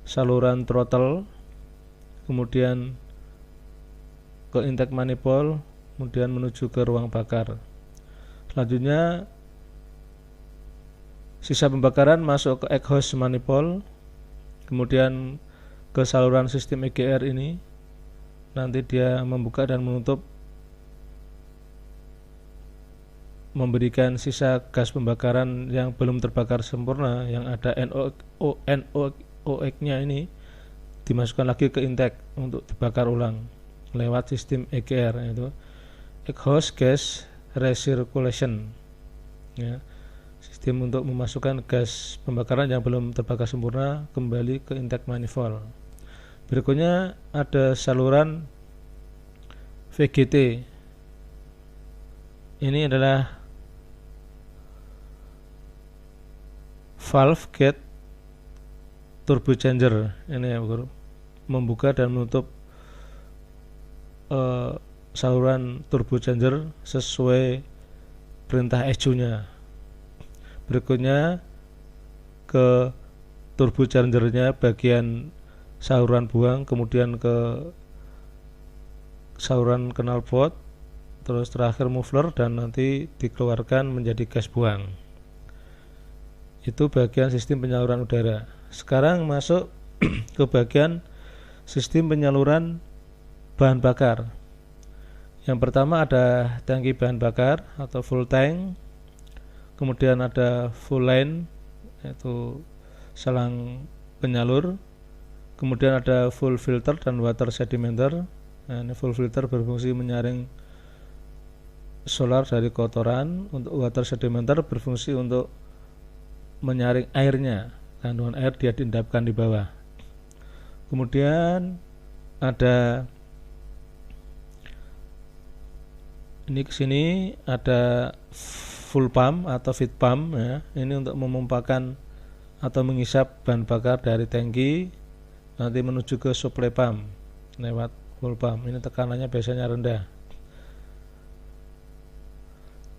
saluran throttle, kemudian ke intake manifold, kemudian menuju ke ruang bakar. Selanjutnya sisa pembakaran masuk ke exhaust manifold, kemudian ke saluran sistem EGR ini. Nanti dia membuka dan menutup, memberikan sisa gas pembakaran yang belum terbakar sempurna, yang ada NOx-nya ini dimasukkan lagi ke intake untuk dibakar ulang lewat sistem EGR, yaitu exhaust gas recirculation, ya, sistem untuk memasukkan gas pembakaran yang belum terbakar sempurna kembali ke intake manifold. Berikutnya ada saluran VGT. Ini adalah valve gate turbochanger. Ini ya, membuka dan menutup saluran turbochanger sesuai perintah ECU-nya. Berikutnya ke turbocharger-nya bagian saluran buang, kemudian ke saluran knalpot, terus terakhir muffler, dan nanti dikeluarkan menjadi gas buang. Itu bagian sistem penyaluran udara. Sekarang masuk ke bagian sistem penyaluran bahan bakar. Yang pertama ada tangki bahan bakar atau full tank, kemudian ada full line, yaitu selang penyalur, kemudian ada full filter dan water sedimenter. Nah, ini full filter berfungsi menyaring solar dari kotoran. Untuk water sedimenter berfungsi untuk menyaring airnya, kandungan air dia diendapkan di bawah. Kemudian ada ini kesini ada full pump atau feed pump, ya. Ini untuk memompakan atau mengisap bahan bakar dari tangki nanti menuju ke supply pump lewat full pump. Ini tekanannya biasanya rendah.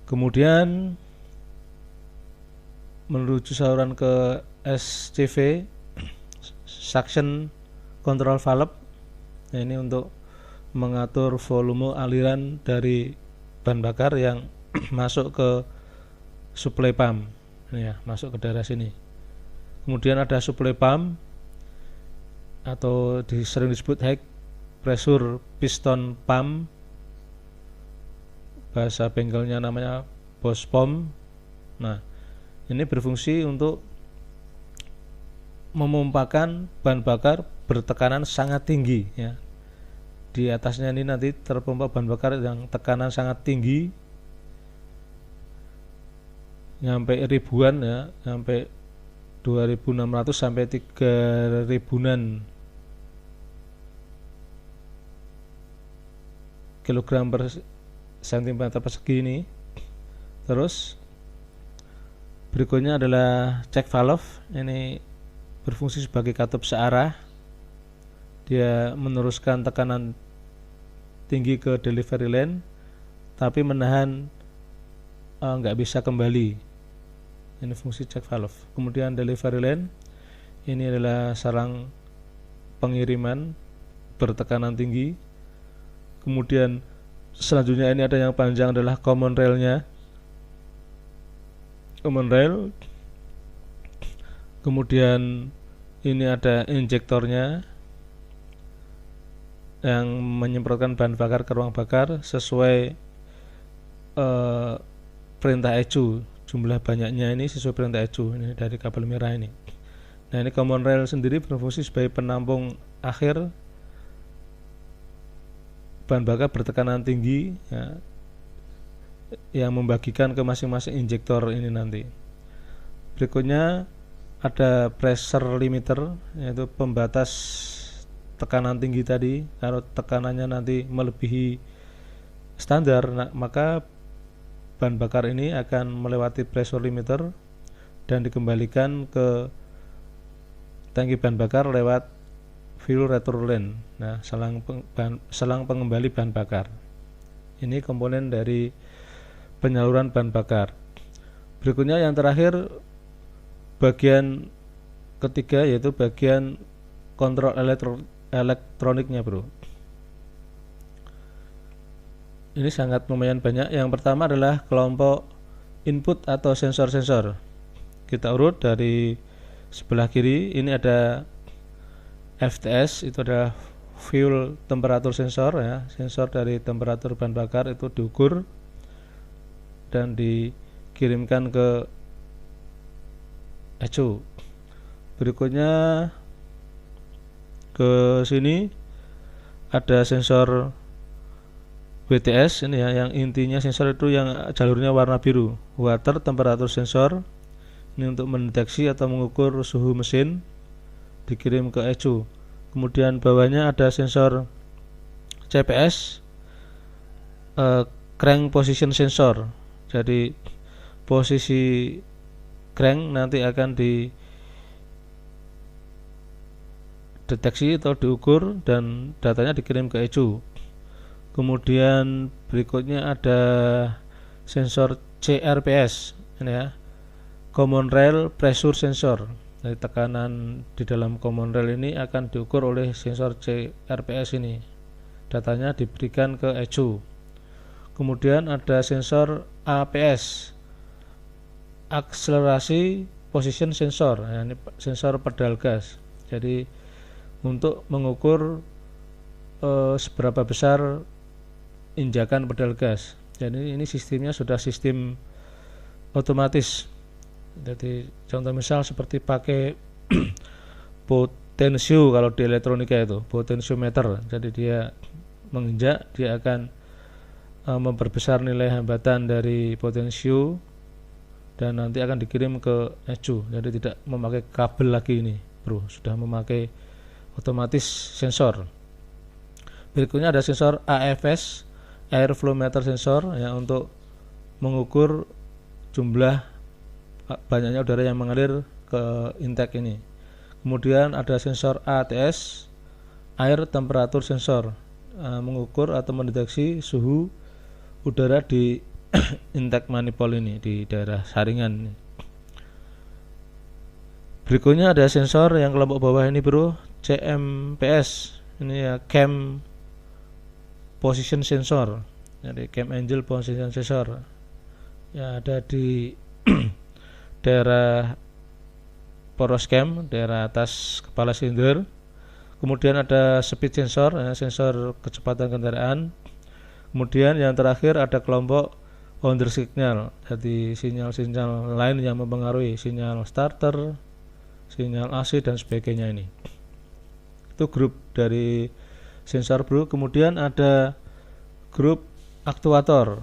Kemudian menuju saluran ke SCV, suction control valve. Nah, ini untuk mengatur volume aliran dari bahan bakar yang masuk ke supply pump. Ini ya, masuk ke daerah sini. Kemudian ada supply pump atau sering disebut high pressure piston pump, bahasa bengkelnya namanya Bosch pump. Nah, ini berfungsi untuk memompakan bahan bakar bertekanan sangat tinggi, ya. Di atasnya ini nanti terpompa bahan bakar yang tekanan sangat tinggi, sampai ribuan, ya, sampai 2600 sampai 3000-an kilogram per sentimeter persegi ini. Terus berikutnya adalah check valve. Ini berfungsi sebagai katup searah. Dia meneruskan tekanan tinggi ke delivery line, tapi menahan, nggak bisa kembali. Ini fungsi check valve. Kemudian delivery line, ini adalah salang pengiriman bertekanan tinggi. Kemudian selanjutnya ini ada yang panjang adalah common railnya, common rail. Kemudian ini ada injektornya yang menyemprotkan bahan bakar ke ruang bakar sesuai perintah ECU. Jumlah banyaknya ini sesuai perintah ECU ini dari kabel merah ini. Nah, ini common rail sendiri berfungsi sebagai penampung akhir bahan bakar bertekanan tinggi, ya, yang membagikan ke masing-masing injektor ini nanti. Berikutnya ada pressure limiter, yaitu pembatas tekanan tinggi tadi. Kalau tekanannya nanti melebihi standar, maka bahan bakar ini akan melewati pressure limiter dan dikembalikan ke tangki bahan bakar lewat fuel return line. Nah, selang pengembali bahan bakar. Ini komponen dari penyaluran bahan bakar. Berikutnya yang terakhir, bagian ketiga, yaitu bagian kontrol elektroniknya, bro. Ini sangat lumayan banyak. Yang pertama adalah kelompok input atau sensor-sensor. Kita urut dari sebelah kiri. Ini ada FTS, itu adalah fuel temperature sensor ya. Sensor dari temperatur bahan bakar itu diukur dan dikirimkan ke ECU. Berikutnya ke sini ada sensor WTS ini ya, yang intinya sensor itu yang jalurnya warna biru, water temperature sensor. Ini untuk mendeteksi atau mengukur suhu mesin, dikirim ke ECU. Kemudian bawahnya ada sensor CPS, crank position sensor. Jadi posisi crank nanti akan dideteksi atau diukur dan datanya dikirim ke ECU. Kemudian berikutnya ada sensor CRPS ini ya, Common Rail Pressure Sensor. Jadi tekanan di dalam common rail ini akan diukur oleh sensor CRPS ini. Datanya diberikan ke ECU. Kemudian ada sensor APS, Akselerasi Position Sensor. Nah, ini sensor pedal gas. Jadi untuk mengukur seberapa besar injakan pedal gas. Jadi ini sistemnya sudah sistem otomatis. Jadi contoh misal seperti pakai potensio kalau di elektronika itu potensiometer. Jadi dia menginjak, dia akan memperbesar nilai hambatan dari potensio dan nanti akan dikirim ke ECU. Jadi tidak memakai kabel lagi ini, bro, sudah memakai otomatis sensor. Berikutnya ada sensor AFS, Air Flow Meter Sensor ya, untuk mengukur jumlah banyaknya udara yang mengalir ke intake ini. Kemudian ada sensor ATS, Air Temperature Sensor, mengukur atau mendeteksi suhu udara di intake manifold ini, di daerah saringan ini. Berikutnya ada sensor yang kelompok bawah ini, bro, CMPS. Ini ya, Cam Position Sensor. Jadi Cam Angle Position Sensor. Ya, ada di daerah poros cam, daerah atas kepala silinder. Kemudian ada speed sensor, ya, sensor kecepatan kendaraan. Kemudian yang terakhir ada kelompok under signal. Jadi sinyal-sinyal lain yang mempengaruhi, sinyal starter, sinyal AC dan sebagainya ini. Itu grup dari sensor, bro. Kemudian ada grup aktuator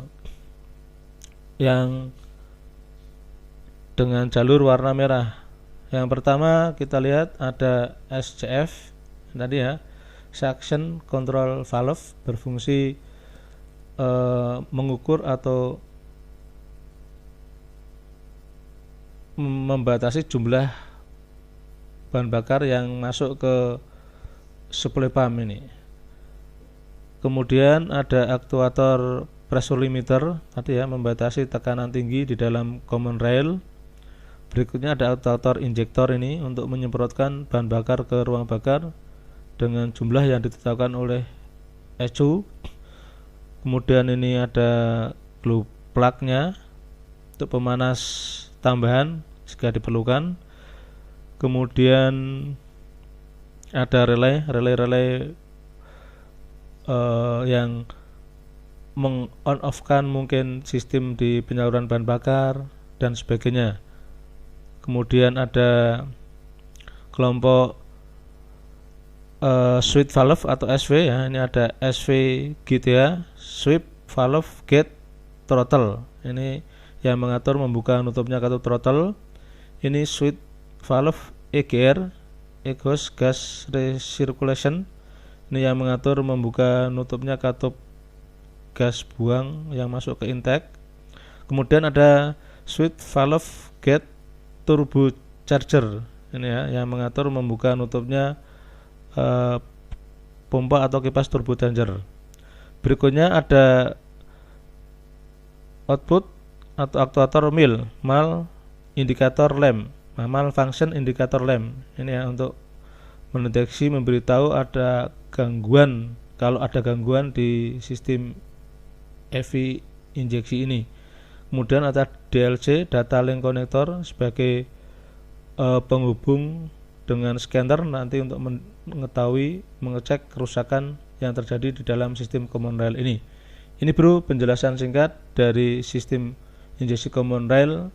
yang dengan jalur warna merah. Yang pertama kita lihat ada SCF tadi ya, Suction Control Valve, berfungsi mengukur atau membatasi jumlah bahan bakar yang masuk ke supply pump ini. Kemudian ada aktuator pressure limiter tadi ya, membatasi tekanan tinggi di dalam common rail. Berikutnya ada aktuator injektor ini untuk menyemprotkan bahan bakar ke ruang bakar dengan jumlah yang ditetapkan oleh ECU. Kemudian ini ada glow plug-nya untuk pemanas tambahan jika diperlukan. Kemudian ada relay yang meng-on off-kan mungkin sistem di penyaluran bahan bakar dan sebagainya. Kemudian ada kelompok sweep valve atau SV ya. Ini ada SV GTA, sweep valve gate throttle. Ini yang mengatur membuka nutupnya katup throttle. Ini sweep valve EGR, exhaust gas recirculation. Ini yang mengatur membuka nutupnya katup gas buang yang masuk ke intake. Kemudian ada sweep valve gate turbocharger. Ini ya, yang mengatur membuka nutupnya pompa atau kipas turbocharger. Berikutnya ada output atau aktuator mal indikator lamp, mal function indikator lamp. Ini ya, untuk mendeteksi, memberitahu ada gangguan, kalau ada gangguan di sistem EVI injeksi ini. Kemudian ada DLC, data link connector, sebagai penghubung dengan scanner nanti untuk mengetahui, mengecek kerusakan yang terjadi di dalam sistem Common Rail ini. Ini bro penjelasan singkat dari sistem injeksi Common Rail.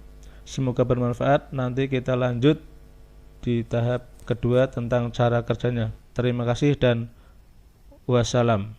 Semoga bermanfaat. Nanti kita lanjut di tahap kedua tentang cara kerjanya. Terima kasih dan wassalam.